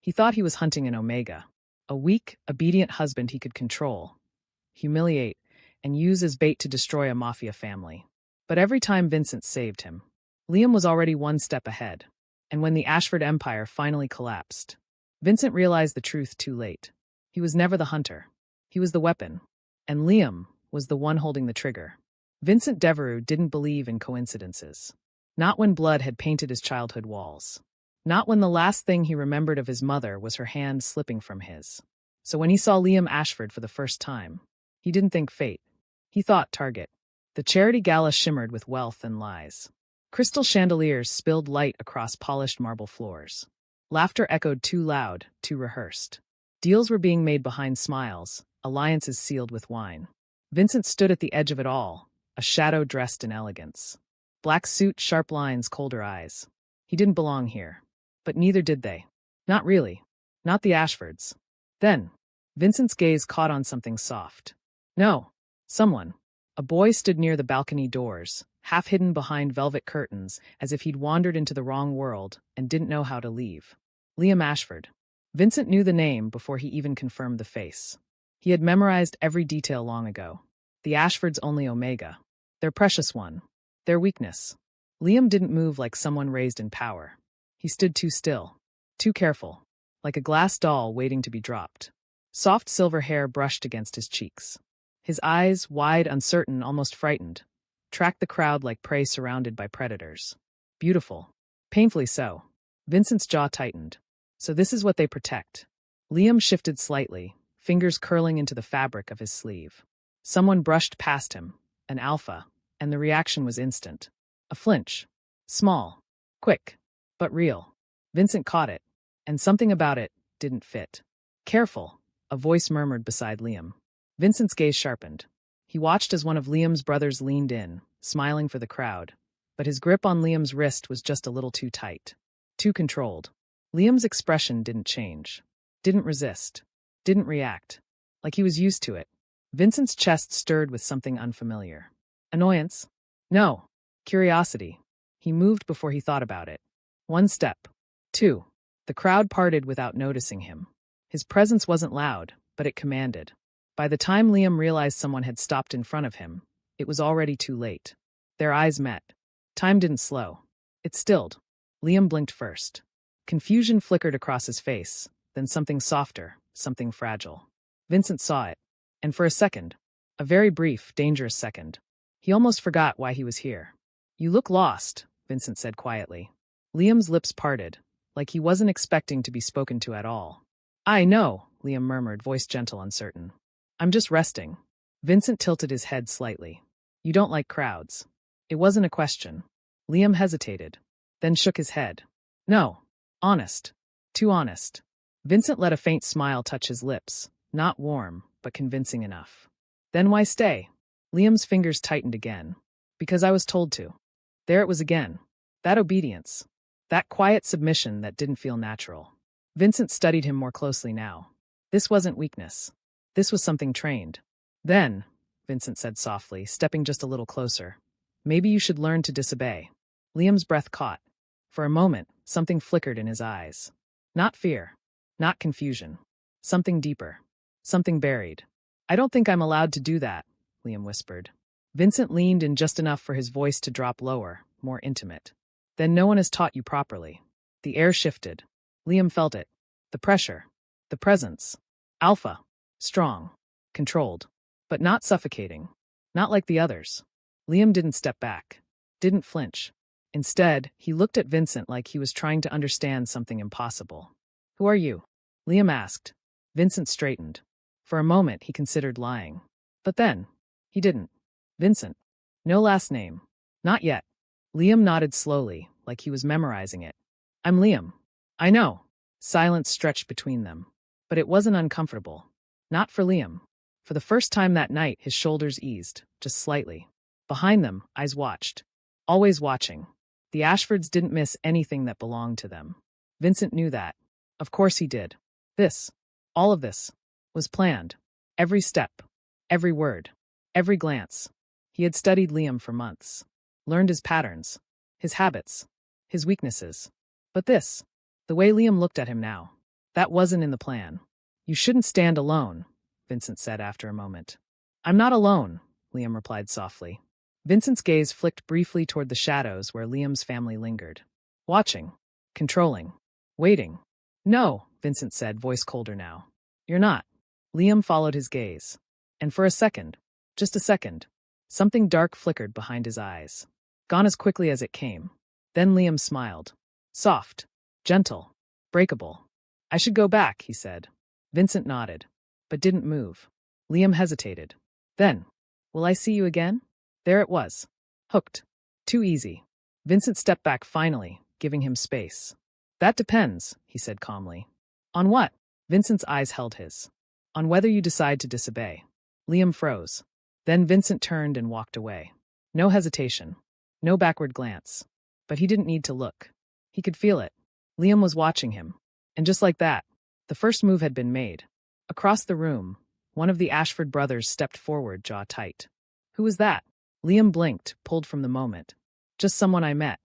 He thought he was hunting an Omega, a weak, obedient husband he could control, humiliate, and use as bait to destroy a Mafia family. But every time Vincent saved him, Liam was already one step ahead. And when the Ashford Empire finally collapsed, Vincent realized the truth too late. He was never the hunter. He was the weapon. And Liam was the one holding the trigger. Vincent Devereux didn't believe in coincidences. Not when blood had painted his childhood walls. Not when the last thing he remembered of his mother was her hand slipping from his. So when he saw Liam Ashford for the first time, he didn't think fate. He thought target. The charity gala shimmered with wealth and lies. Crystal chandeliers spilled light across polished marble floors. Laughter echoed too loud, too rehearsed. Deals were being made behind smiles, alliances sealed with wine. Vincent stood at the edge of it all, a shadow dressed in elegance. Black suit, sharp lines, colder eyes. He didn't belong here. But neither did they. Not really. Not the Ashfords. Then, Vincent's gaze caught on something soft. No. Someone. A boy stood near the balcony doors, half hidden behind velvet curtains, as if he'd wandered into the wrong world and didn't know how to leave. Liam Ashford. Vincent knew the name before he even confirmed the face. He had memorized every detail long ago. The Ashfords' only Omega. Their precious one. Their weakness. Liam didn't move like someone raised in power. He stood too still. Too careful. Like a glass doll waiting to be dropped. Soft silver hair brushed against his cheeks. His eyes, wide, uncertain, almost frightened, tracked the crowd like prey surrounded by predators. Beautiful. Painfully so. Vincent's jaw tightened. So this is what they protect. Liam shifted slightly, fingers curling into the fabric of his sleeve. Someone brushed past him, an alpha, and the reaction was instant. A flinch. Small. Quick. But real. Vincent caught it, and something about it didn't fit. Careful, a voice murmured beside Liam. Vincent's gaze sharpened. He watched as one of Liam's brothers leaned in, smiling for the crowd, but his grip on Liam's wrist was just a little too tight. Too controlled. Liam's expression didn't change. Didn't resist. Didn't react. Like he was used to it. Vincent's chest stirred with something unfamiliar. Annoyance? No. Curiosity. He moved before he thought about it. One step. Two. The crowd parted without noticing him. His presence wasn't loud, but it commanded. By the time Liam realized someone had stopped in front of him, it was already too late. Their eyes met. Time didn't slow. It stilled. Liam blinked first. Confusion flickered across his face, then something softer, something fragile. Vincent saw it. And for a second, a very brief, dangerous second, he almost forgot why he was here. You look lost, Vincent said quietly. Liam's lips parted, like he wasn't expecting to be spoken to at all. I know, Liam murmured, voice gentle, uncertain. I'm just resting. Vincent tilted his head slightly. You don't like crowds. It wasn't a question. Liam hesitated, then shook his head. No. Honest. Too honest. Vincent let a faint smile touch his lips, not warm, but convincing enough. Then why stay? Liam's fingers tightened again. Because I was told to. There it was again. That obedience. That quiet submission that didn't feel natural. Vincent studied him more closely now. This wasn't weakness. This was something trained. Then, Vincent said softly, stepping just a little closer, maybe you should learn to disobey. Liam's breath caught. For a moment, something flickered in his eyes. Not fear. Not confusion. Something deeper. Something buried. I don't think I'm allowed to do that, Liam whispered. Vincent leaned in just enough for his voice to drop lower, more intimate. Then no one has taught you properly. The air shifted. Liam felt it. The pressure. The presence. Alpha. Strong. Controlled. But not suffocating. Not like the others. Liam didn't step back. Didn't flinch. Instead, he looked at Vincent like he was trying to understand something impossible. Who are you? Liam asked. Vincent straightened. For a moment, he considered lying. But then, he didn't. Vincent. No last name. Not yet. Liam nodded slowly, like he was memorizing it. I'm Liam. I know. Silence stretched between them. But it wasn't uncomfortable. Not for Liam. For the first time that night, his shoulders eased, just slightly. Behind them, eyes watched. Always watching. The Ashfords didn't miss anything that belonged to them. Vincent knew that. Of course he did. This, all of this, was planned. Every step. Every word. Every glance. He had studied Liam for months. Learned his patterns. His habits. His weaknesses. But this, the way Liam looked at him now, That wasn't in the plan. You shouldn't stand alone, Vincent said after a moment. I'm not alone, Liam replied softly. Vincent's gaze flicked briefly toward the shadows where Liam's family lingered. Watching. Controlling. Waiting. No, Vincent said, voice colder now. You're not. Liam followed his gaze. And for a second, just a second, something dark flickered behind his eyes. Gone as quickly as it came. Then Liam smiled. Soft. Gentle. Breakable. I should go back, he said. Vincent nodded, but didn't move. Liam hesitated. Then, will I see you again? There it was. Hooked. Too easy. Vincent stepped back finally, giving him space. That depends, he said calmly. On what? Vincent's eyes held his. On whether you decide to disobey. Liam froze. Then Vincent turned and walked away. No hesitation. No backward glance. But he didn't need to look. He could feel it. Liam was watching him. And just like that, the first move had been made. Across the room, one of the Ashford brothers stepped forward, jaw tight. Who was that? Liam blinked, pulled from the moment. Just someone I met.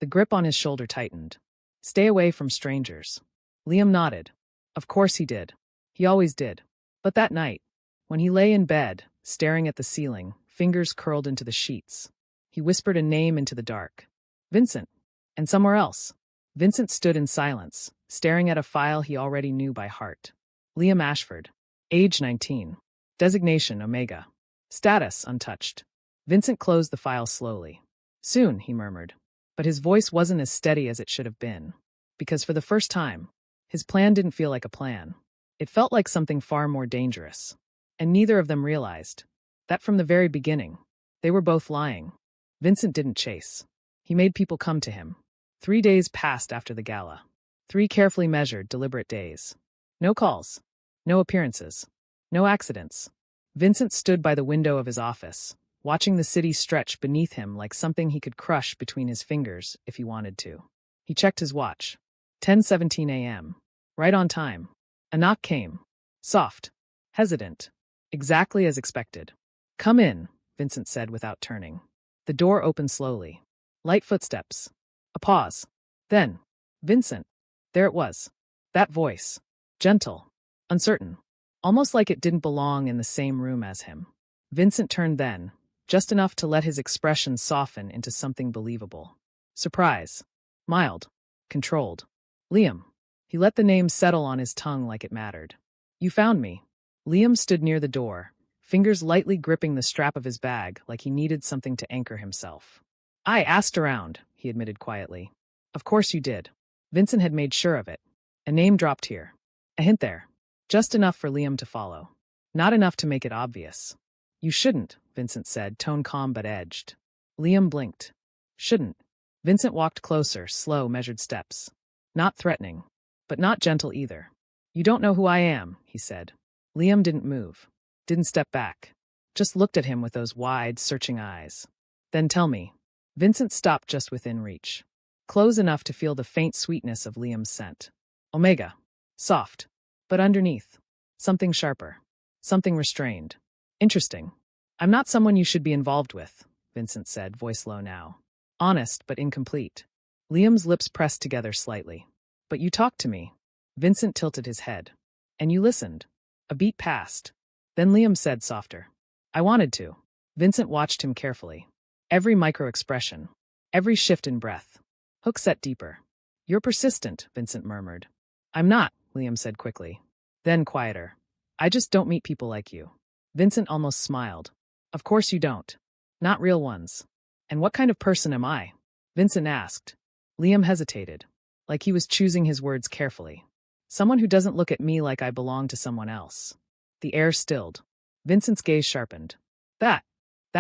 The grip on his shoulder tightened. Stay away from strangers. Liam nodded. Of course he did. He always did. But that night, when he lay in bed, staring at the ceiling, fingers curled into the sheets, he whispered a name into the dark. Vincent. And somewhere else. Vincent stood in silence, staring at a file he already knew by heart. Liam Ashford. Age 19. Designation Omega. Status untouched. Vincent closed the file slowly. Soon, he murmured. But his voice wasn't as steady as it should have been. Because for the first time, his plan didn't feel like a plan. It felt like something far more dangerous. And neither of them realized that from the very beginning, they were both lying. Vincent didn't chase. He made people come to him. 3 days passed after the gala. 3 carefully measured, deliberate days. No calls. No appearances. No accidents. Vincent stood by the window of his office, watching the city stretch beneath him like something he could crush between his fingers if he wanted to. He checked his watch. 10:17 a.m. Right on time. A knock came. Soft. Hesitant. Exactly as expected. Come in, Vincent said without turning. The door opened slowly. Light footsteps. A pause. Then, Vincent. There it was. That voice. Gentle. Uncertain. Almost like it didn't belong in the same room as him. Vincent turned then, just enough to let his expression soften into something believable. Surprise. Mild. Controlled. Liam. He let the name settle on his tongue like it mattered. You found me. Liam stood near the door, fingers lightly gripping the strap of his bag like he needed something to anchor himself. I asked around, he admitted quietly. Of course you did. Vincent had made sure of it. A name dropped here. A hint there. Just enough for Liam to follow. Not enough to make it obvious. You shouldn't, Vincent said, tone calm but edged. Liam blinked. Shouldn't. Vincent walked closer, slow, measured steps. Not threatening. But not gentle either. You don't know who I am, he said. Liam didn't move. Didn't step back. Just looked at him with those wide, searching eyes. Then tell me. Vincent stopped just within reach. Close enough to feel the faint sweetness of Liam's scent. Omega. Soft. But underneath. Something sharper. Something restrained. Interesting. I'm not someone you should be involved with, Vincent said, voice low now. Honest, but incomplete. Liam's lips pressed together slightly. But you talked to me. Vincent tilted his head. And you listened. A beat passed. Then Liam said softer. I wanted to. Vincent watched him carefully. Every micro-expression. Every shift in breath. Hook set deeper. You're persistent, Vincent murmured. I'm not, Liam said quickly. Then quieter. I just don't meet people like you. Vincent almost smiled. Of course you don't. Not real ones. And what kind of person am I? Vincent asked. Liam hesitated, like he was choosing his words carefully. Someone who doesn't look at me like I belong to someone else. The air stilled. Vincent's gaze sharpened. That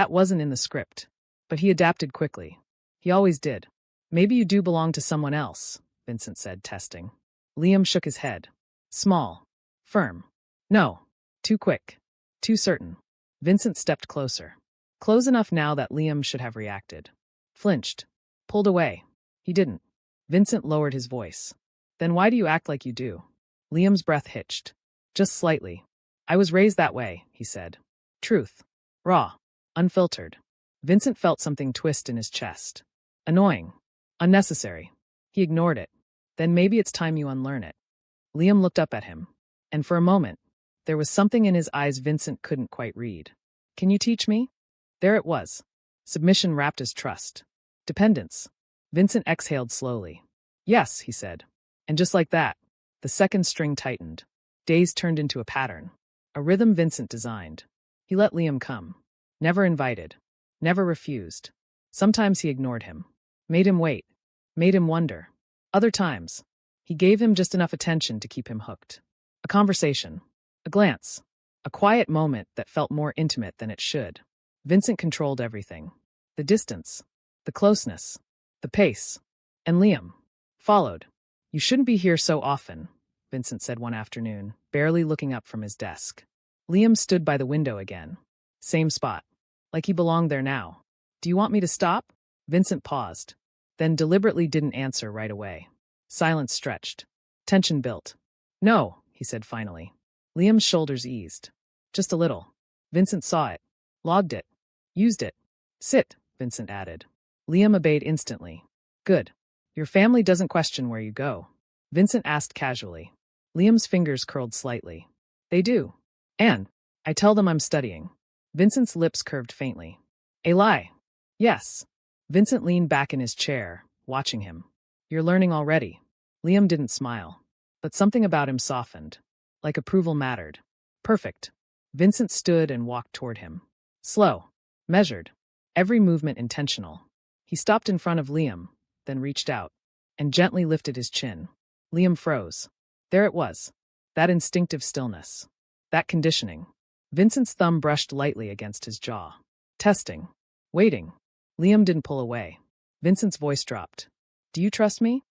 wasn't in the script. But he adapted quickly. He always did. Maybe you do belong to someone else, Vincent said, testing. Liam shook his head. Small. Firm. No. Too quick. Too certain. Vincent stepped closer. Close enough now that Liam should have reacted. Flinched. Pulled away. He didn't. Vincent lowered his voice. Then why do you act like you do? Liam's breath hitched. Just slightly. I was raised that way, he said. Truth. Raw. Unfiltered. Vincent felt something twist in his chest. Annoying. Unnecessary. He ignored it. Then maybe it's time you unlearn it. Liam looked up at him. And for a moment, there was something in his eyes Vincent couldn't quite read. Can you teach me? There it was. Submission wrapped as trust. Dependence. Vincent exhaled slowly. Yes, he said. And just like that, the second string tightened. Days turned into a pattern. A rhythm Vincent designed. He let Liam come. Never invited. Never refused. Sometimes he ignored him. Made him wait. Made him wonder. Other times, he gave him just enough attention to keep him hooked. A conversation. A glance. A quiet moment that felt more intimate than it should. Vincent controlled everything. The distance. The closeness. The pace. And Liam followed. You shouldn't be here so often, Vincent said one afternoon, barely looking up from his desk. Liam stood by the window again. Same spot. Like he belonged there now. Do you want me to stop? Vincent paused, then deliberately didn't answer right away. Silence stretched. Tension built. No, he said finally. Liam's shoulders eased. Just a little. Vincent saw it. Logged it. Used it. Sit, Vincent added. Liam obeyed instantly. Good. Your family doesn't question where you go. Vincent asked casually. Liam's fingers curled slightly. They do. And I tell them I'm studying. Vincent's lips curved faintly. A lie. Yes. Vincent leaned back in his chair, watching him. You're learning already. Liam didn't smile. But something about him softened. Like approval mattered. Perfect. Vincent stood and walked toward him. Slow. Measured. Every movement intentional. He stopped in front of Liam, then reached out, and gently lifted his chin. Liam froze. There it was. That instinctive stillness. That conditioning. Vincent's thumb brushed lightly against his jaw. Testing. Waiting. Liam didn't pull away. Vincent's voice dropped. Do you trust me?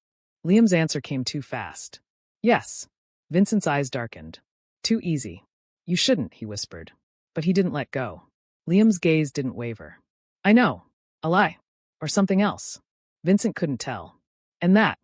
Liam's answer came too fast. Yes. Vincent's eyes darkened. Too easy. You shouldn't, he whispered. But he didn't let go. Liam's gaze didn't waver. I know. A lie. Or something else. Vincent couldn't tell. And that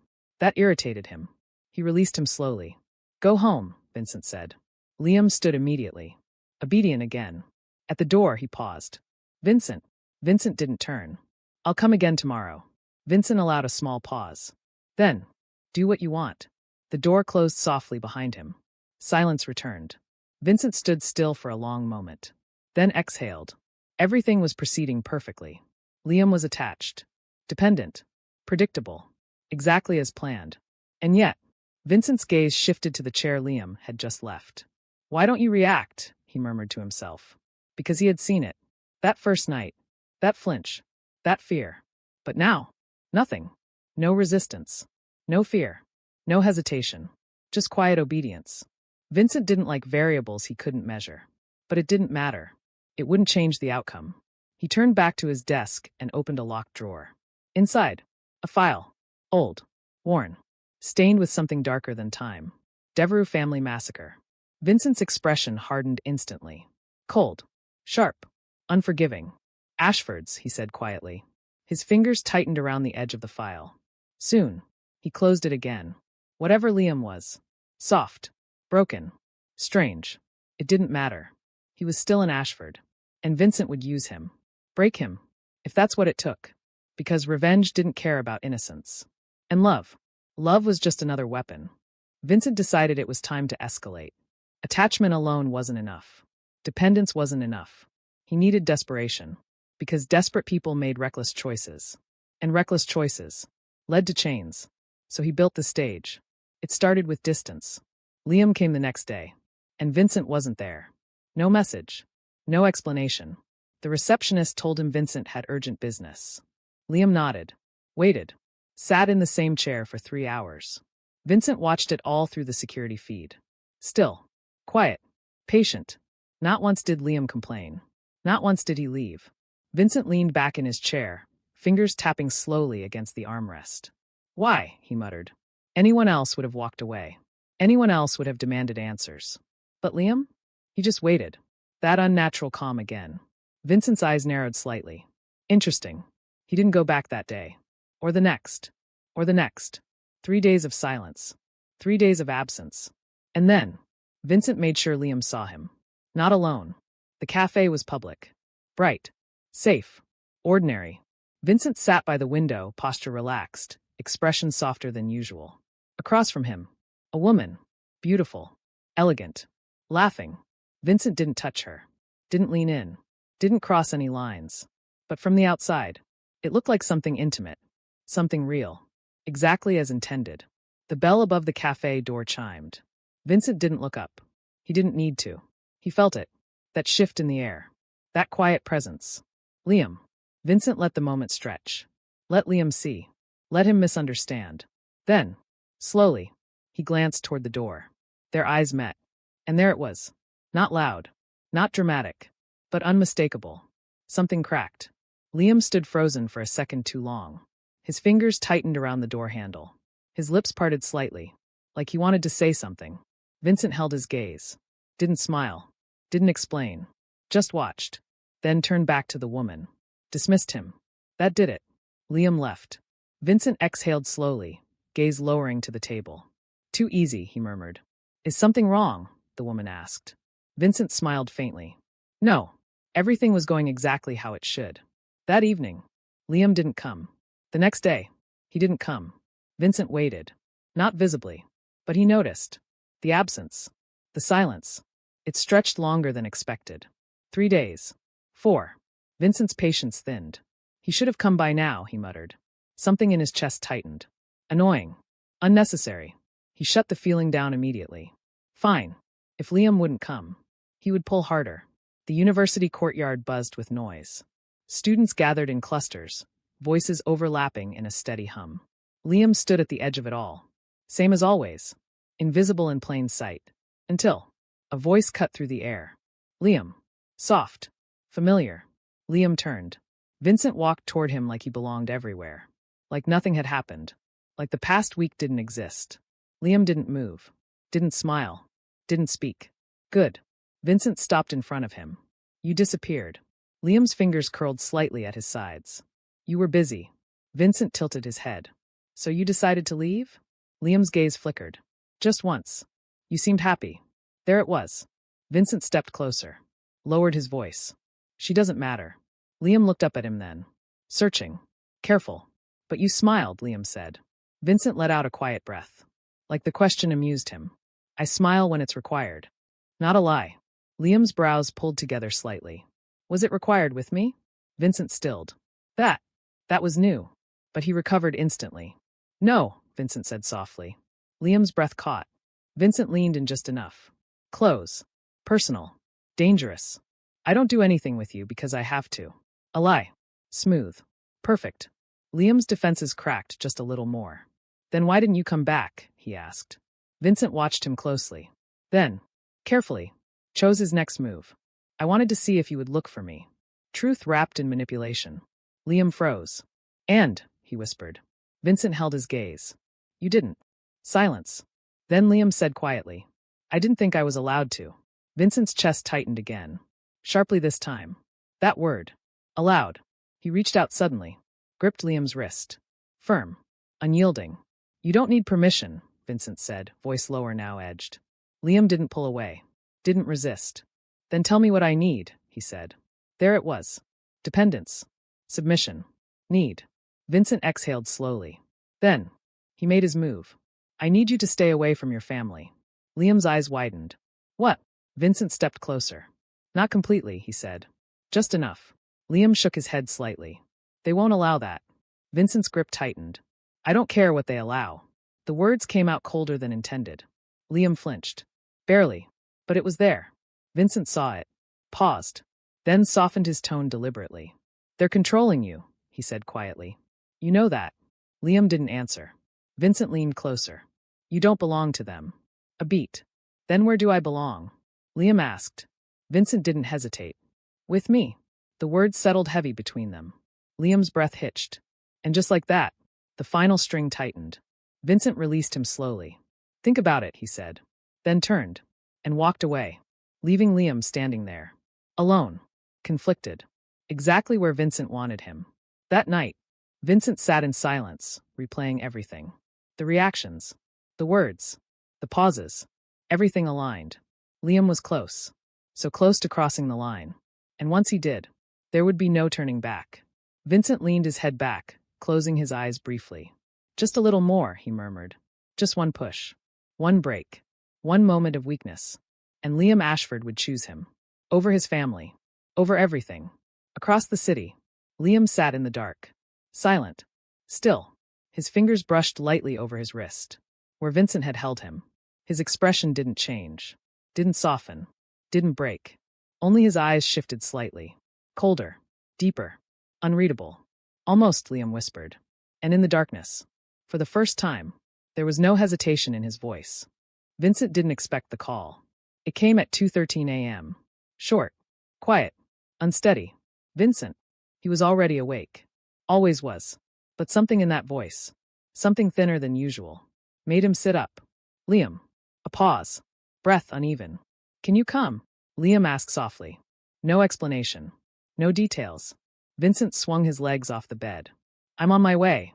irritated him. He released him slowly. Go home, Vincent said. Liam stood immediately. Obedient again. At the door, he paused. Vincent. Vincent didn't turn. I'll come again tomorrow. Vincent allowed a small pause. Then, do what you want. The door closed softly behind him. Silence returned. Vincent stood still for a long moment. Then exhaled. Everything was proceeding perfectly. Liam was attached. Dependent. Predictable. Exactly as planned. And yet, Vincent's gaze shifted to the chair Liam had just left. Why don't you react? He murmured to himself. Because he had seen it. That first night. That flinch. That fear. But now, nothing. No resistance. No fear. No hesitation. Just quiet obedience. Vincent didn't like variables he couldn't measure. But it didn't matter. It wouldn't change the outcome. He turned back to his desk and opened a locked drawer. Inside, a file. Old. Worn. Stained with something darker than time. Devereux family massacre. Vincent's expression hardened instantly. Cold. Sharp. Unforgiving. Ashford's, he said quietly. His fingers tightened around the edge of the file. Soon, he closed it again. Whatever Liam was. Soft. Broken. Strange. It didn't matter. He was still an Ashford. And Vincent would use him. Break him. If that's what it took. Because revenge didn't care about innocence. And love. Love was just another weapon. Vincent decided it was time to escalate. Attachment alone wasn't enough. Dependence wasn't enough. He needed desperation. Because desperate people made reckless choices. And reckless choices led to chains. So he built the stage. It started with distance. Liam came the next day. And Vincent wasn't there. No message. No explanation. The receptionist told him Vincent had urgent business. Liam nodded. Waited. Sat in the same chair for 3 hours. Vincent watched it all through the security feed. Still. Quiet. Patient. Not once did Liam complain. Not once did he leave. Vincent leaned back in his chair, fingers tapping slowly against the armrest. Why? He muttered. Anyone else would have walked away. Anyone else would have demanded answers. But Liam? He just waited. That unnatural calm again. Vincent's eyes narrowed slightly. Interesting. He didn't go back that day. Or the next. Or the next. 3 days of silence. 3 days of absence. And then, Vincent made sure Liam saw him. Not alone. The cafe was public. Bright. Safe. Ordinary. Vincent sat by the window, posture relaxed, expression softer than usual. Across from him, a woman. Beautiful. Elegant. Laughing. Vincent didn't touch her. Didn't lean in. Didn't cross any lines. But from the outside, it looked like something intimate. Something real. Exactly as intended. The bell above the cafe door chimed. Vincent didn't look up. He didn't need to. He felt it. That shift in the air. That quiet presence. Liam. Vincent let the moment stretch. Let Liam see. Let him misunderstand. Then, slowly, he glanced toward the door. Their eyes met. And there it was. Not loud. Not dramatic. But unmistakable. Something cracked. Liam stood frozen for a second too long. His fingers tightened around the door handle. His lips parted slightly, like he wanted to say something. Vincent held his gaze. Didn't smile. Didn't explain. Just watched. Then turned back to the woman. Dismissed him. That did it. Liam left. Vincent exhaled slowly, gaze lowering to the table. Too easy, he murmured. Is something wrong? The woman asked. Vincent smiled faintly. No. Everything was going exactly how it should. That evening, Liam didn't come. The next day, he didn't come. Vincent waited. Not visibly. But he noticed. The absence. The silence. It stretched longer than expected. 3 days. 4. Vincent's patience thinned. He should have come by now, he muttered. Something in his chest tightened. Annoying. Unnecessary. He shut the feeling down immediately. Fine. If Liam wouldn't come, he would pull harder. The university courtyard buzzed with noise. Students gathered in clusters, voices overlapping in a steady hum. Liam stood at the edge of it all. Same as always. Invisible in plain sight. Until a voice cut through the air. Liam. Soft. Familiar. Liam turned. Vincent walked toward him like he belonged everywhere. Like nothing had happened. Like the past week didn't exist. Liam didn't move. Didn't smile. Didn't speak. Good. Vincent stopped in front of him. You disappeared. Liam's fingers curled slightly at his sides. You were busy. Vincent tilted his head. So you decided to leave? Liam's gaze flickered. Just once. You seemed happy. There it was. Vincent stepped closer. Lowered his voice. She doesn't matter. Liam looked up at him then. Searching. Careful. But you smiled, Liam said. Vincent let out a quiet breath. Like the question amused him. I smile when it's required. Not a lie. Liam's brows pulled together slightly. Was it required with me? Vincent stilled. That was new. But he recovered instantly. No, Vincent said softly. Liam's breath caught. Vincent leaned in just enough. Close. Personal. Dangerous. I don't do anything with you because I have to. A lie. Smooth. Perfect. Liam's defenses cracked just a little more. Then why didn't you come back? He asked. Vincent watched him closely. Then, carefully, chose his next move. I wanted to see if you would look for me. Truth wrapped in manipulation. Liam froze. And, he whispered. Vincent held his gaze. You didn't. Silence. Then Liam said quietly. I didn't think I was allowed to. Vincent's chest tightened again. Sharply this time. That word. Allowed. He reached out suddenly. Gripped Liam's wrist. Firm. Unyielding. You don't need permission, Vincent said, voice lower now edged. Liam didn't pull away. Didn't resist. Then tell me what I need, he said. There it was. Dependence. Submission. Need. Vincent exhaled slowly. Then, he made his move. I need you to stay away from your family. Liam's eyes widened. What? Vincent stepped closer. Not completely, he said. Just enough. Liam shook his head slightly. They won't allow that. Vincent's grip tightened. I don't care what they allow. The words came out colder than intended. Liam flinched. Barely. But it was there. Vincent saw it. Paused. Then softened his tone deliberately. They're controlling you, he said quietly. You know that. Liam didn't answer. Vincent leaned closer. You don't belong to them. A beat. Then where do I belong? Liam asked. Vincent didn't hesitate. With me. The words settled heavy between them. Liam's breath hitched. And just like that, the final string tightened. Vincent released him slowly. Think about it, he said. Then turned. And walked away. Leaving Liam standing there. Alone. Conflicted. Exactly where Vincent wanted him. That night, Vincent sat in silence, replaying everything. The reactions. The words. The pauses. Everything aligned. Liam was close. So close to crossing the line. And once he did, there would be no turning back. Vincent leaned his head back, closing his eyes briefly. Just a little more, he murmured. Just one push. One break. One moment of weakness. And Liam Ashford would choose him. Over his family. Over everything. Across the city, Liam sat in the dark. Silent. Still. His fingers brushed lightly over his wrist. Where Vincent had held him. His expression didn't change. Didn't soften. Didn't break. Only his eyes shifted slightly. Colder. Deeper. Unreadable. Almost, Liam whispered. And in the darkness, for the first time, there was no hesitation in his voice. Vincent didn't expect the call. It came at 2:13 a.m. Short. Quiet. Unsteady. Vincent. He was already awake. Always was. But something in that voice, something thinner than usual, made him sit up. Liam. A pause. Breath uneven. Can you come? Liam asked softly. No explanation. No details. Vincent swung his legs off the bed. I'm on my way.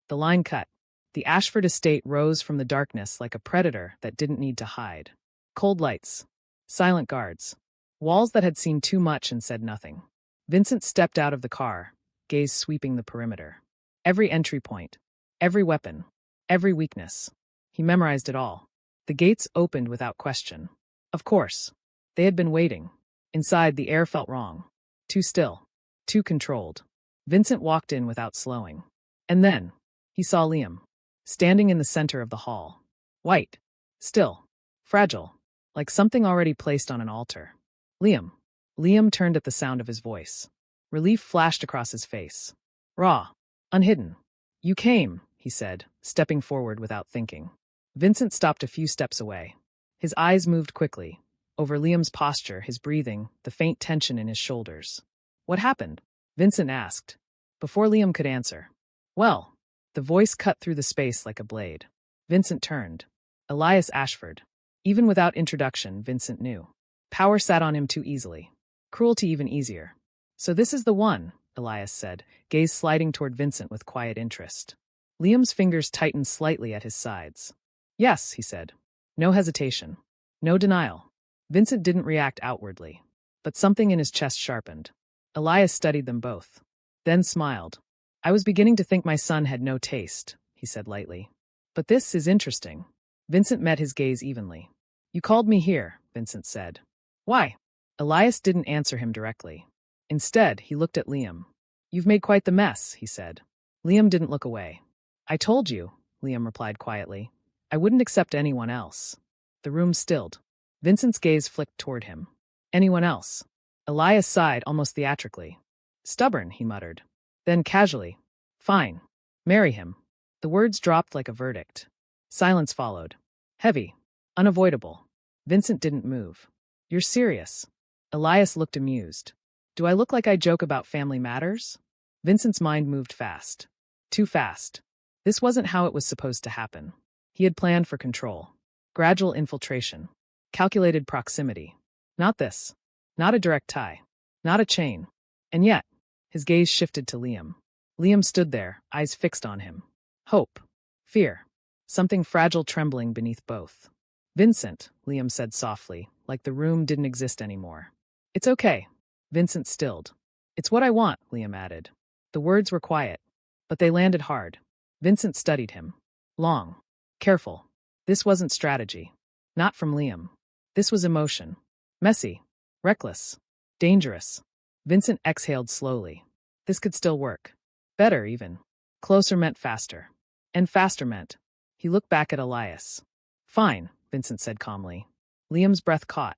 The line cut. The Ashford estate rose from the darkness like a predator that didn't need to hide. Cold lights. Silent guards. Walls that had seen too much and said nothing. Vincent stepped out of the car, gaze sweeping the perimeter. Every entry point. Every weapon. Every weakness. He memorized it all. The gates opened without question. Of course. They had been waiting. Inside, the air felt wrong. Too still. Too controlled. Vincent walked in without slowing. And then, he saw Liam. Standing in the center of the hall. White. Still. Fragile. Like something already placed on an altar. Liam. Liam turned at the sound of his voice. Relief flashed across his face. Raw. Unhidden. You came, he said, stepping forward without thinking. Vincent stopped a few steps away. His eyes moved quickly. Over Liam's posture, his breathing, the faint tension in his shoulders. What happened? Vincent asked. Before Liam could answer. Well. The voice cut through the space like a blade. Vincent turned. Elias Ashford. Even without introduction, Vincent knew. Power sat on him too easily. Cruelty even easier. So this is the one, Elias said, gaze sliding toward Vincent with quiet interest. Liam's fingers tightened slightly at his sides. Yes, he said. No hesitation. No denial. Vincent didn't react outwardly. But something in his chest sharpened. Elias studied them both. Then smiled. I was beginning to think my son had no taste, he said lightly. But this is interesting. Vincent met his gaze evenly. You called me here, Vincent said. Why? Elias didn't answer him directly. Instead, he looked at Liam. You've made quite the mess, he said. Liam didn't look away. I told you, Liam replied quietly. I wouldn't accept anyone else. The room stilled. Vincent's gaze flicked toward him. Anyone else? Elias sighed almost theatrically. Stubborn, he muttered. Then casually. Fine. Marry him. The words dropped like a verdict. Silence followed. Heavy. Unavoidable. Vincent didn't move. You're serious. Elias looked amused. Do I look like I joke about family matters? Vincent's mind moved fast. Too fast. This wasn't how it was supposed to happen. He had planned for control. Gradual infiltration. Calculated proximity. Not this. Not a direct tie. Not a chain. And yet, his gaze shifted to Liam. Liam stood there, eyes fixed on him. Hope. Fear. Something fragile trembling beneath both. Vincent, Liam said softly, like the room didn't exist anymore. It's okay. Vincent stilled. It's what I want, Liam added. The words were quiet, but they landed hard. Vincent studied him. Long. Careful. This wasn't strategy. Not from Liam. This was emotion. Messy. Reckless. Dangerous. Vincent exhaled slowly. This could still work. Better, even. Closer meant faster. And faster meant. He looked back at Elias. Fine, Vincent said calmly. Liam's breath caught.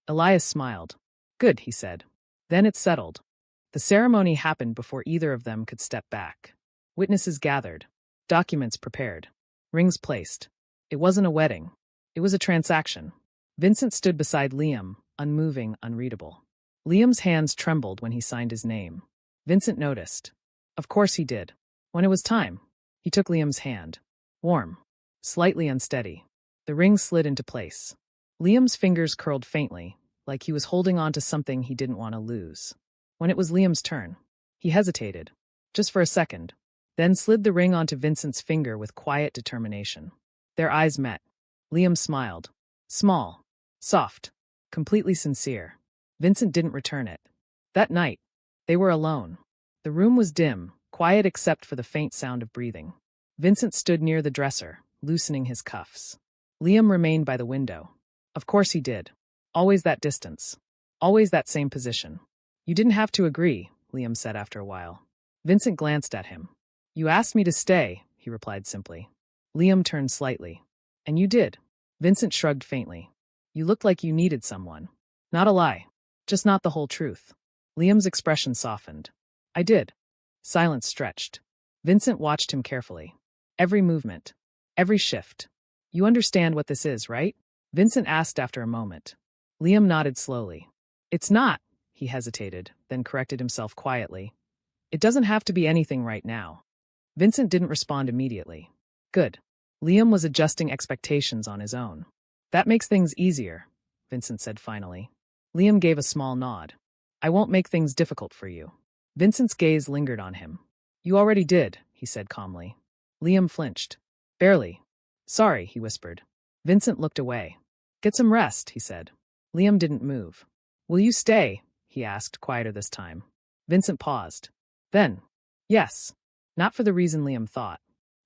Elias smiled. Good, he said. Then it settled. The ceremony happened before either of them could step back. Witnesses gathered. Documents prepared. Rings placed. It wasn't a wedding. It was a transaction. Vincent stood beside Liam, unmoving, unreadable. Liam's hands trembled when he signed his name. Vincent noticed. Of course he did. When it was time, he took Liam's hand. Warm. Slightly unsteady. The ring slid into place. Liam's fingers curled faintly, like he was holding on to something he didn't want to lose. When it was Liam's turn, he hesitated. Just for a second. Then slid the ring onto Vincent's finger with quiet determination. Their eyes met. Liam smiled. Small. Soft. Completely sincere. Vincent didn't return it. That night, they were alone. The room was dim, quiet except for the faint sound of breathing. Vincent stood near the dresser, loosening his cuffs. Liam remained by the window, Of course he did. Always that distance. Always that same position. You didn't have to agree, Liam said after a while. Vincent glanced at him. You asked me to stay, he replied simply. Liam turned slightly. And you did. Vincent shrugged faintly. You looked like you needed someone. Not a lie. Just not the whole truth. Liam's expression softened. I did. Silence stretched. Vincent watched him carefully. Every movement. Every shift. You understand what this is, right? Vincent asked after a moment. Liam nodded slowly. It's not, he hesitated, then corrected himself quietly. It doesn't have to be anything right now. Vincent didn't respond immediately. Good. Liam was adjusting expectations on his own. That makes things easier, Vincent said finally. Liam gave a small nod. I won't make things difficult for you. Vincent's gaze lingered on him. You already did, he said calmly. Liam flinched. Barely. Sorry, he whispered. Vincent looked away. Get some rest, he said. Liam didn't move. Will you stay? He asked, quieter this time. Vincent paused. Then, yes. Not for the reason Liam thought.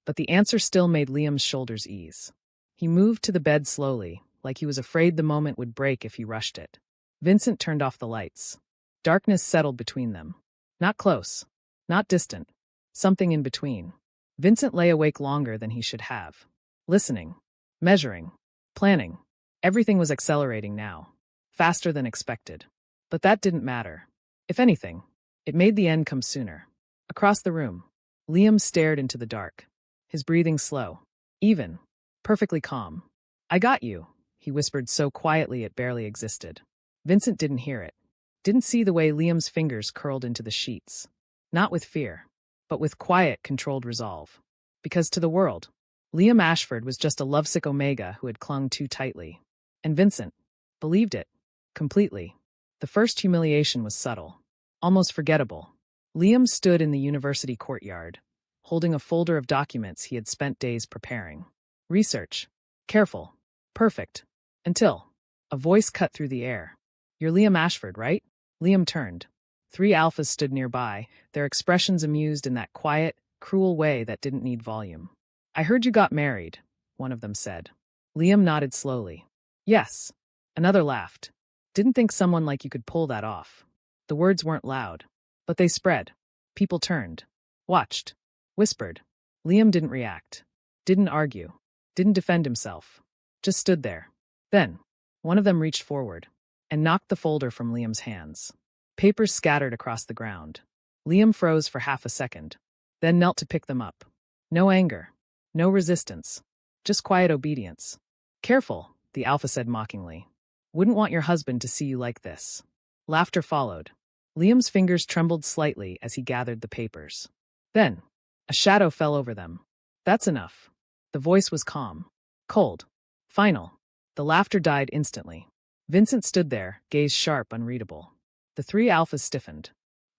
But the answer still made Liam's shoulders ease. He moved to the bed slowly, like he was afraid the moment would break if he rushed it. Vincent turned off the lights. Darkness settled between them. Not close. Not distant. Something in between. Vincent lay awake longer than he should have. Listening. Measuring. Planning. Everything was accelerating now. Faster than expected. But that didn't matter. If anything, it made the end come sooner. Across the room, Liam stared into the dark. His breathing slow. Even. Perfectly calm. I got you, he whispered so quietly it barely existed. Vincent didn't hear it. Didn't see the way Liam's fingers curled into the sheets. Not with fear, but with quiet, controlled resolve. Because to the world, Liam Ashford was just a lovesick Omega who had clung too tightly. And Vincent believed it. Completely. The first humiliation was subtle. Almost forgettable. Liam stood in the university courtyard, holding a folder of documents he had spent days preparing. Research. Careful. Perfect. Until a voice cut through the air. You're Liam Ashford, right? Liam turned. 3 alphas stood nearby, their expressions amused in that quiet, cruel way that didn't need volume. I heard you got married, one of them said. Liam nodded slowly. Yes. Another laughed. Didn't think someone like you could pull that off. The words weren't loud, but they spread. People turned. Watched. Whispered. Liam didn't react. Didn't argue. Didn't defend himself. Just stood there. Then, one of them reached forward and knocked the folder from Liam's hands. Papers scattered across the ground. Liam froze for half a second, then knelt to pick them up. No anger. No resistance. Just quiet obedience. Careful, the alpha said mockingly. Wouldn't want your husband to see you like this. Laughter followed. Liam's fingers trembled slightly as he gathered the papers. Then, a shadow fell over them. That's enough. The voice was calm. Cold. Final. The laughter died instantly. Vincent stood there, gaze sharp, unreadable. The 3 alphas stiffened.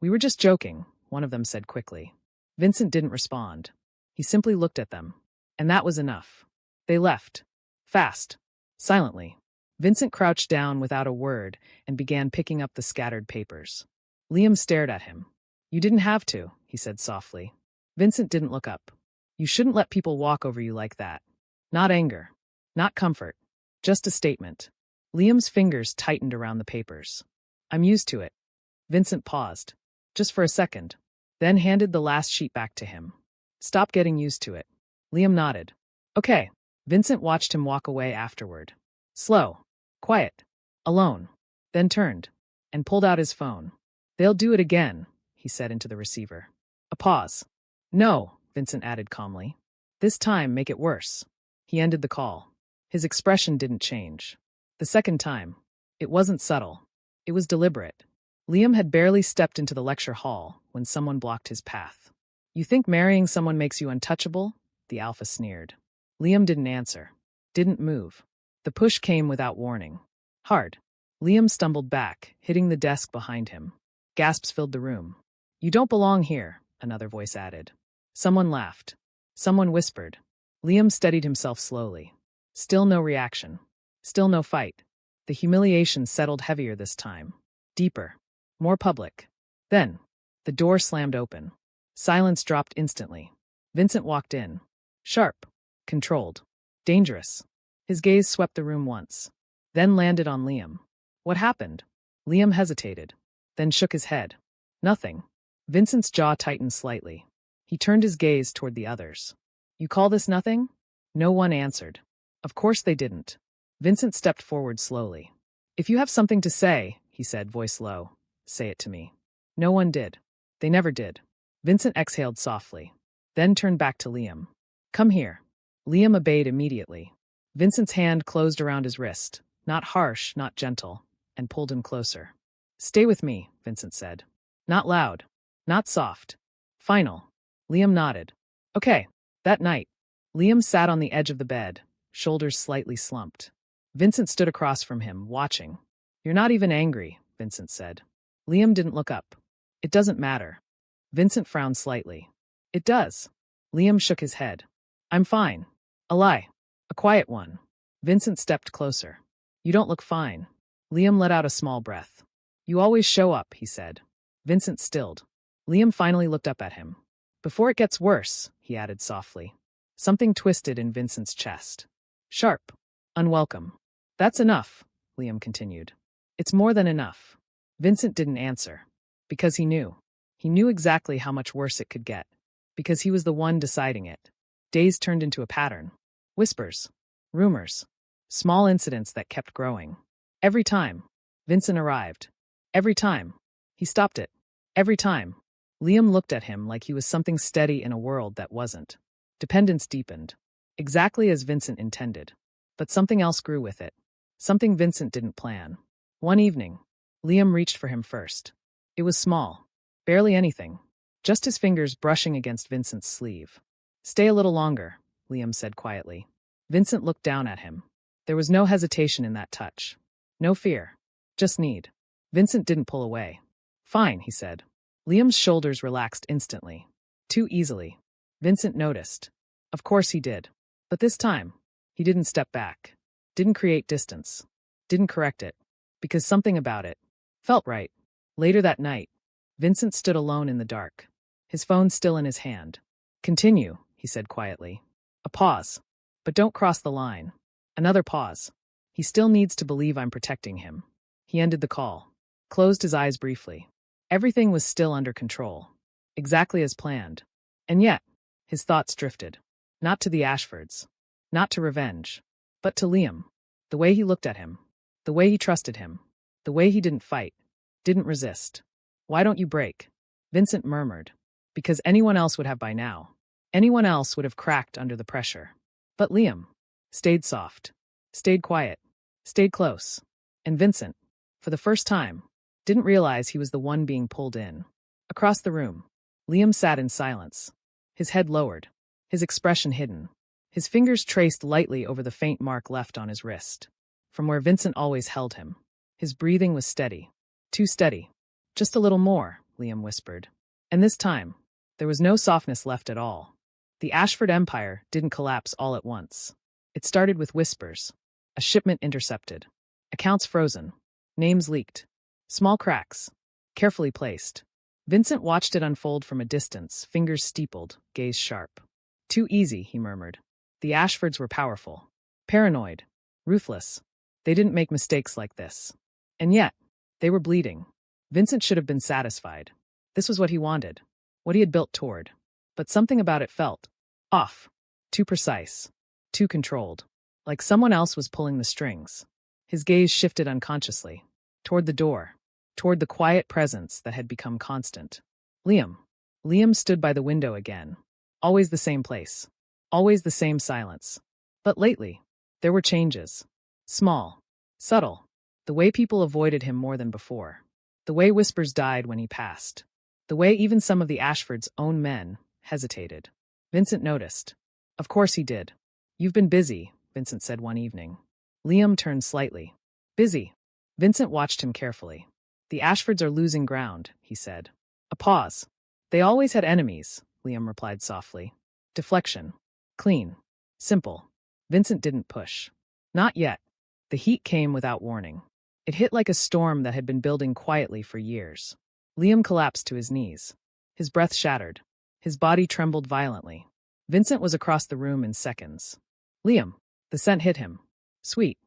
We were just joking, one of them said quickly. Vincent didn't respond. He simply looked at them. And that was enough. They left. Fast. Silently. Vincent crouched down without a word and began picking up the scattered papers. Liam stared at him. You didn't have to, he said softly. Vincent didn't look up. You shouldn't let people walk over you like that. Not anger. Not comfort. Just a statement. Liam's fingers tightened around the papers. I'm used to it. Vincent paused. Just for a second. Then handed the last sheet back to him. Stop getting used to it. Liam nodded. Okay. Vincent watched him walk away afterward. Slow. Quiet. Alone. Then turned. And pulled out his phone. They'll do it again, he said into the receiver. A pause. No, Vincent added calmly. This time make it worse. He ended the call. His expression didn't change. The second time. It wasn't subtle. It was deliberate. Liam had barely stepped into the lecture hall when someone blocked his path. You think marrying someone makes you untouchable? The alpha sneered. Liam didn't answer. Didn't move. The push came without warning. Hard. Liam stumbled back, hitting the desk behind him. Gasps filled the room. You don't belong here, another voice added. Someone laughed. Someone whispered. Liam steadied himself slowly. Still no reaction. Still no fight. The humiliation settled heavier this time. Deeper. More public. Then, the door slammed open. Silence dropped instantly. Vincent walked in. Sharp. Controlled. Dangerous. His gaze swept the room once. then landed on Liam. What happened? Liam hesitated, then shook his head. Nothing. Vincent's jaw tightened slightly. He turned his gaze toward the others. You call this nothing? No one answered. Of course they didn't. Vincent stepped forward slowly. If you have something to say, he said, voice low, say it to me. No one did. They never did. Vincent exhaled softly, then turned back to Liam. Come here. Liam obeyed immediately. Vincent's hand closed around his wrist, not harsh, not gentle, and pulled him closer. Stay with me, Vincent said. Not loud, not soft. Final. Liam nodded. Okay. That night, Liam sat on the edge of the bed, shoulders slightly slumped. Vincent stood across from him, watching. You're not even angry, Vincent said. Liam didn't look up. It doesn't matter. Vincent frowned slightly. It does. Liam shook his head. I'm fine. A lie. A quiet one. Vincent stepped closer. You don't look fine. Liam let out a small breath. You always show up, he said. Vincent stilled. Liam finally looked up at him. Before it gets worse, he added softly. Something twisted in Vincent's chest. Sharp. Unwelcome. That's enough, Liam continued. It's more than enough. Vincent didn't answer. Because he knew. He knew exactly how much worse it could get. Because he was the one deciding it. Days turned into a pattern. Whispers. Rumors. Small incidents that kept growing. Every time. Vincent arrived. Every time. He stopped it. Every time. Liam looked at him like he was something steady in a world that wasn't. Dependence deepened. Exactly as Vincent intended. But something else grew with it. Something Vincent didn't plan. One evening, Liam reached for him first. It was small. Barely anything. Just his fingers brushing against Vincent's sleeve. Stay a little longer, Liam said quietly. Vincent looked down at him. There was no hesitation in that touch. No fear. Just need. Vincent didn't pull away. Fine, he said. Liam's shoulders relaxed instantly. Too easily. Vincent noticed. Of course he did. But this time, he didn't step back. Didn't create distance. Didn't correct it. Because something about it felt right. Later that night, Vincent stood alone in the dark. His phone still in his hand. Continue, he said quietly. A pause. But don't cross the line. Another pause. He still needs to believe I'm protecting him. He ended the call. Closed his eyes briefly. Everything was still under control. Exactly as planned. And yet, his thoughts drifted. Not to the Ashfords. Not to revenge. But to Liam. The way he looked at him. The way he trusted him. The way he didn't fight. Didn't resist. Why don't you break? Vincent murmured. Because anyone else would have by now. Anyone else would have cracked under the pressure. But Liam stayed soft. Stayed quiet. Stayed close. And Vincent, for the first time, didn't realize he was the one being pulled in. Across the room, Liam sat in silence. His head lowered. His expression hidden. His fingers traced lightly over the faint mark left on his wrist. From where Vincent always held him. His breathing was steady. Too steady. Just a little more, Liam whispered. And this time, there was no softness left at all. The Ashford Empire didn't collapse all at once. It started with whispers. A shipment intercepted. Accounts frozen. Names leaked. Small cracks. Carefully placed. Vincent watched it unfold from a distance, fingers steepled, gaze sharp. Too easy, he murmured. The Ashfords were powerful. Paranoid. Ruthless. They didn't make mistakes like this. And yet, they were bleeding. Vincent should have been satisfied. This was what he wanted. What he had built toward. But something about it felt off. Too precise. Too controlled. Like someone else was pulling the strings. His gaze shifted unconsciously. Toward the door. Toward the quiet presence that had become constant. Liam. Liam stood by the window again. Always the same place. Always the same silence. But lately, there were changes. Small. Subtle. The way people avoided him more than before. The way whispers died when he passed. The way even some of the Ashfords' own men hesitated. Vincent noticed. Of course he did. You've been busy, Vincent said one evening. Liam turned slightly. Busy. Vincent watched him carefully. The Ashfords are losing ground, he said. A pause. They always had enemies, Liam replied softly. Deflection. Clean. Simple. Vincent didn't push. Not yet. The heat came without warning. It hit like a storm that had been building quietly for years. Liam collapsed to his knees. His breath shattered. His body trembled violently. Vincent was across the room in seconds. Liam. The scent hit him. Sweet.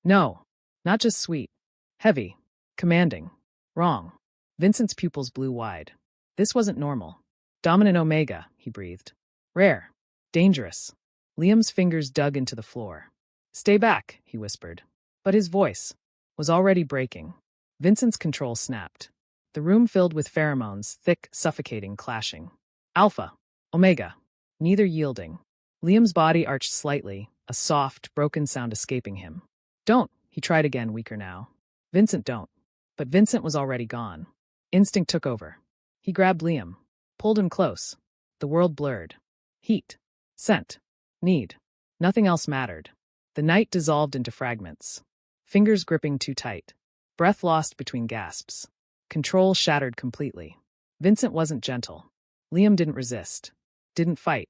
No. Not just sweet. Heavy. Commanding. Wrong. Vincent's pupils blew wide. This wasn't normal. Dominant Omega, he breathed. Rare. Dangerous. Liam's fingers dug into the floor. Stay back, he whispered. But his voice was already breaking. Vincent's control snapped. The room filled with pheromones, thick, suffocating, clashing. Alpha. Omega. Neither yielding. Liam's body arched slightly, a soft, broken sound escaping him. Don't, he tried again, weaker now. Vincent, don't. But Vincent was already gone. Instinct took over. He grabbed Liam, pulled him close. The world blurred. Heat. Scent. Need. Nothing else mattered. The night dissolved into fragments. Fingers gripping too tight. Breath lost between gasps. Control shattered completely. Vincent wasn't gentle. Liam didn't resist. Didn't fight.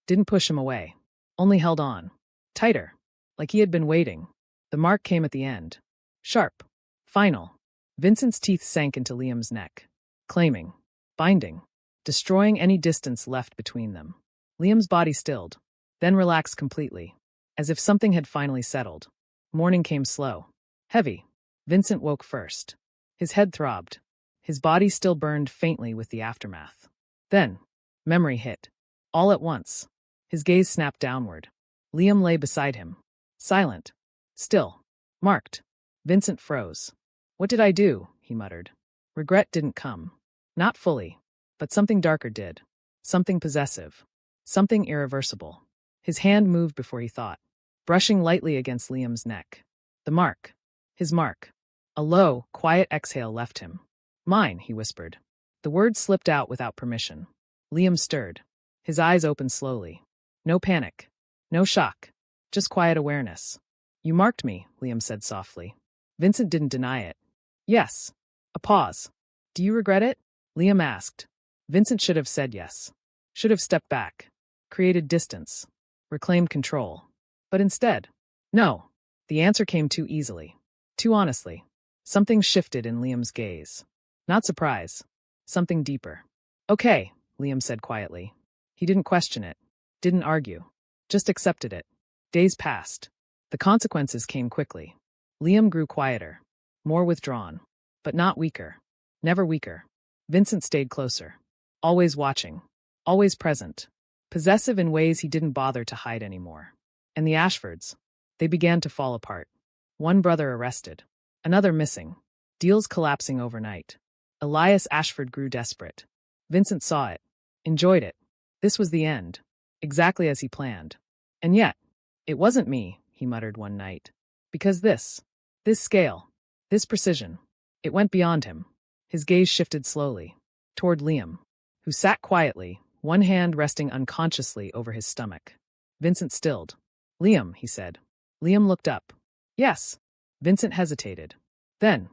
Didn't push him away. Only held on. Tighter. Like he had been waiting. The mark came at the end. Sharp. Final. Vincent's teeth sank into Liam's neck. Claiming. Binding. Destroying any distance left between them. Liam's body stilled. Then relaxed completely. As if something had finally settled. Morning came slow. Heavy. Vincent woke first. His head throbbed. His body still burned faintly with the aftermath. Then, memory hit. All at once. His gaze snapped downward. Liam lay beside him. Silent. Still. Marked. Vincent froze. What did I do? He muttered. Regret didn't come. Not fully. But something darker did. Something possessive. Something irreversible. His hand moved before he thought, brushing lightly against Liam's neck. The mark. His mark. A low, quiet exhale left him. Mine, he whispered. The words slipped out without permission. Liam stirred. His eyes opened slowly. No panic. No shock. Just quiet awareness. You marked me, Liam said softly. Vincent didn't deny it. Yes. A pause. Do you regret it? Liam asked. Vincent should have said yes. Should have stepped back. Created distance. Reclaimed control. But instead, no. The answer came too easily. Too honestly. Something shifted in Liam's gaze. Not surprise. Something deeper. Okay, Liam said quietly. He didn't question it. Didn't argue. Just accepted it. Days passed. The consequences came quickly. Liam grew quieter. More withdrawn. But not weaker. Never weaker. Vincent stayed closer. Always watching. Always present. Possessive in ways he didn't bother to hide anymore. And the Ashfords. They began to fall apart. One brother arrested. Another missing. Deals collapsing overnight. Elias Ashford grew desperate. Vincent saw it. Enjoyed it. This was the end. Exactly as he planned. And yet, it wasn't me, he muttered one night. Because this scale, this precision, it went beyond him. His gaze shifted slowly. Toward Liam, who sat quietly, one hand resting unconsciously over his stomach. Vincent stilled. Liam, he said. Liam looked up. Yes. Vincent hesitated. Then,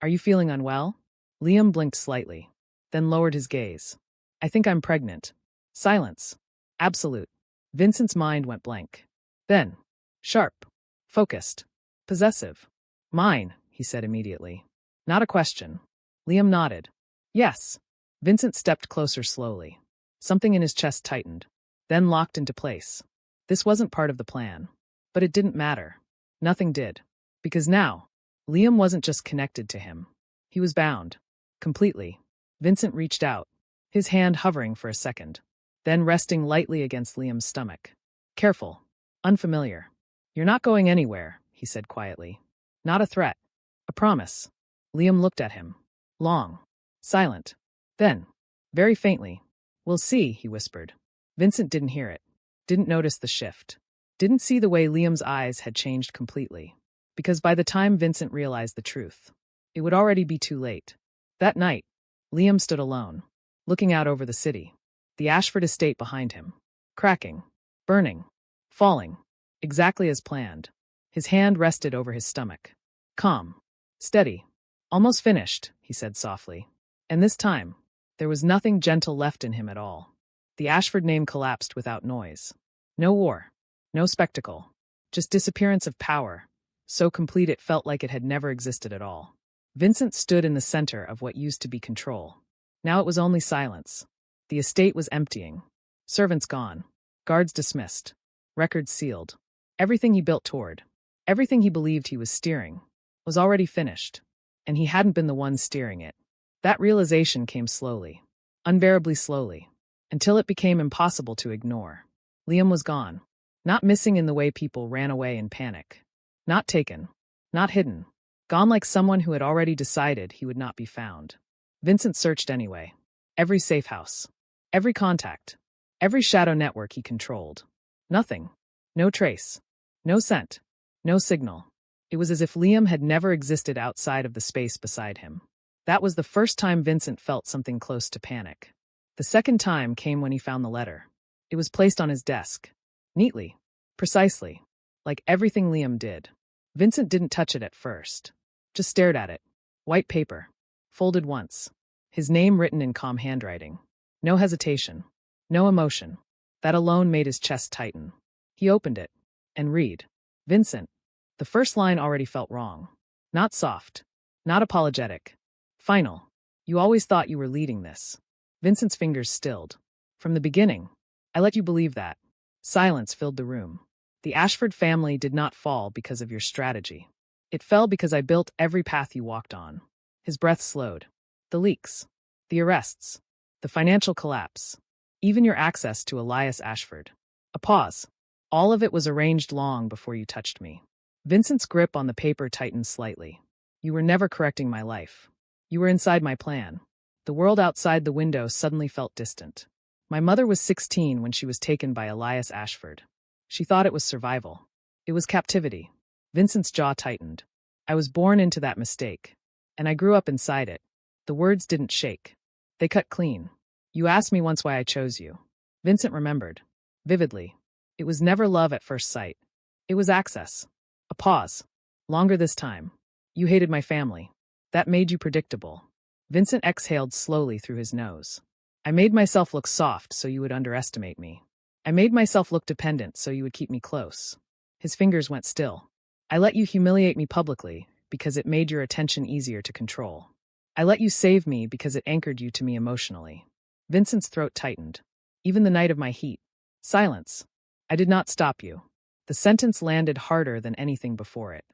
are you feeling unwell? Liam blinked slightly, then lowered his gaze. I think I'm pregnant. Silence. Absolute. Vincent's mind went blank. Then, sharp. Focused. Possessive. Mine, he said immediately. Not a question. Liam nodded. Yes. Vincent stepped closer slowly. Something in his chest tightened, then locked into place. This wasn't part of the plan. But it didn't matter. Nothing did. Because now, Liam wasn't just connected to him. He was bound. Completely. Vincent reached out, his hand hovering for a second, then resting lightly against Liam's stomach. Careful. Unfamiliar. You're not going anywhere, he said quietly. Not a threat. A promise. Liam looked at him. Long. Silent. Then, very faintly, we'll see, he whispered. Vincent didn't hear it. Didn't notice the shift. Didn't see the way Liam's eyes had changed completely. Because by the time Vincent realized the truth, it would already be too late. That night, Liam stood alone, looking out over the city, the Ashford estate behind him, cracking, burning, falling, exactly as planned. His hand rested over his stomach. Calm. Steady. Almost finished, he said softly. And this time, there was nothing gentle left in him at all. The Ashford name collapsed without noise. No war. No spectacle. Just disappearance of power, so complete it felt like it had never existed at all. Vincent stood in the center of what used to be control. Now it was only silence. The estate was emptying. Servants gone. Guards dismissed. Records sealed. Everything he built toward, everything he believed he was steering, was already finished, and he hadn't been the one steering it. That realization came slowly, unbearably slowly, until it became impossible to ignore. Liam was gone. Not missing in the way people ran away in panic. Not taken. Not hidden. Gone like someone who had already decided he would not be found. Vincent searched anyway. Every safe house. Every contact. Every shadow network he controlled. Nothing. No trace. No scent. No signal. It was as if Liam had never existed outside of the space beside him. That was the first time Vincent felt something close to panic. The second time came when he found the letter. It was placed on his desk. Neatly. Precisely. Like everything Liam did. Vincent didn't touch it at first. Just stared at it. White paper. Folded once. His name written in calm handwriting. No hesitation. No emotion. That alone made his chest tighten. He opened it. And read. Vincent. The first line already felt wrong. Not soft. Not apologetic. Final. You always thought you were leading this. Vincent's fingers stilled. From the beginning. I let you believe that. Silence filled the room. The Ashford family did not fall because of your strategy. It fell because I built every path you walked on. His breath slowed. The leaks. The arrests. The financial collapse. Even your access to Elias Ashford. A pause. All of it was arranged long before you touched me. Vincent's grip on the paper tightened slightly. You were never correcting my life. You were inside my plan. The world outside the window suddenly felt distant. My mother was 16 when she was taken by Elias Ashford. She thought it was survival. It was captivity. Vincent's jaw tightened. I was born into that mistake. And I grew up inside it. The words didn't shake. They cut clean. You asked me once why I chose you. Vincent remembered. Vividly. It was never love at first sight. It was access. A pause. Longer this time. You hated my family. That made you predictable. Vincent exhaled slowly through his nose. I made myself look soft so you would underestimate me. I made myself look dependent so you would keep me close. His fingers went still. I let you humiliate me publicly because it made your attention easier to control. I let you save me because it anchored you to me emotionally. Vincent's throat tightened. Even the night of my heat. Silence. I did not stop you. The sentence landed harder than anything before it.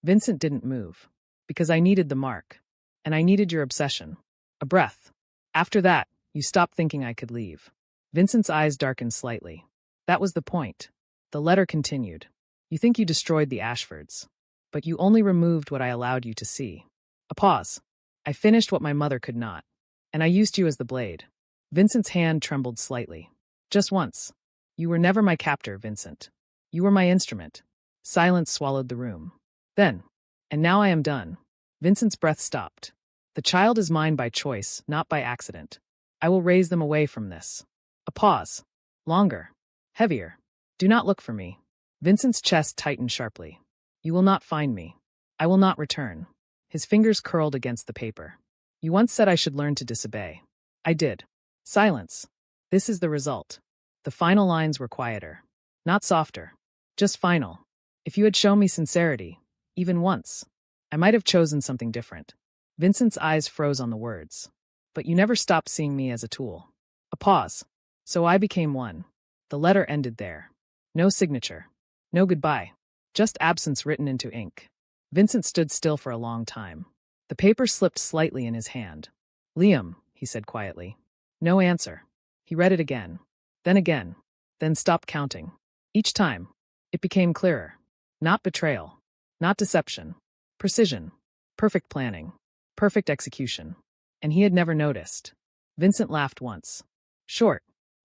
Vincent didn't move. Because I needed the mark. And I needed your obsession. A breath. After that, you stopped thinking I could leave. Vincent's eyes darkened slightly. That was the point. The letter continued. You think you destroyed the Ashfords. But you only removed what I allowed you to see. A pause. I finished what my mother could not. And I used you as the blade. Vincent's hand trembled slightly. Just once. You were never my captor, Vincent. You were my instrument. Silence swallowed the room. Then. And now I am done. Vincent's breath stopped. The child is mine by choice, not by accident. I will raise them away from this. A pause. Longer. Heavier. Do not look for me. Vincent's chest tightened sharply. You will not find me. I will not return. His fingers curled against the paper. You once said I should learn to disobey. I did. Silence. This is the result. The final lines were quieter. Not softer. Just final. If you had shown me sincerity, even once, I might have chosen something different. Vincent's eyes froze on the words. But you never stopped seeing me as a tool. A pause. So I became one. The letter ended there. No signature. No goodbye. Just absence written into ink. Vincent stood still for a long time. The paper slipped slightly in his hand. Liam, he said quietly. No answer. He read it again. Then stopped counting. Each time, it became clearer. Not betrayal. Not deception. Precision. Perfect planning. Perfect execution. And he had never noticed. Vincent laughed once. Short.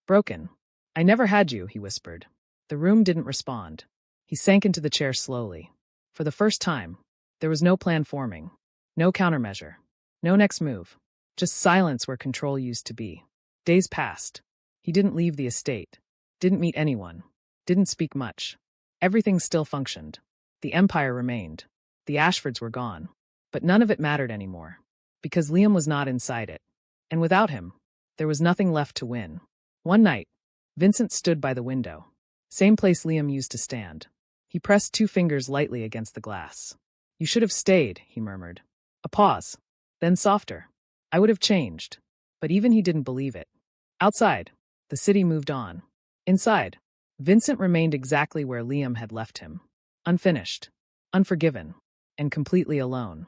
Broken. I never had you, he whispered. The room didn't respond. He sank into the chair slowly. For the first time, there was no plan forming. No countermeasure. No next move. Just silence where control used to be. Days passed. He didn't leave the estate. Didn't meet anyone. Didn't speak much. Everything still functioned. The empire remained. The Ashfords were gone. But none of it mattered anymore. Because Liam was not inside it. And without him, there was nothing left to win. One night, Vincent stood by the window. Same place Liam used to stand. He pressed 2 fingers lightly against the glass. You should have stayed, he murmured. A pause. Then softer. I would have changed. But even he didn't believe it. Outside, the city moved on. Inside, Vincent remained exactly where Liam had left him. Unfinished. Unforgiven. and completely alone.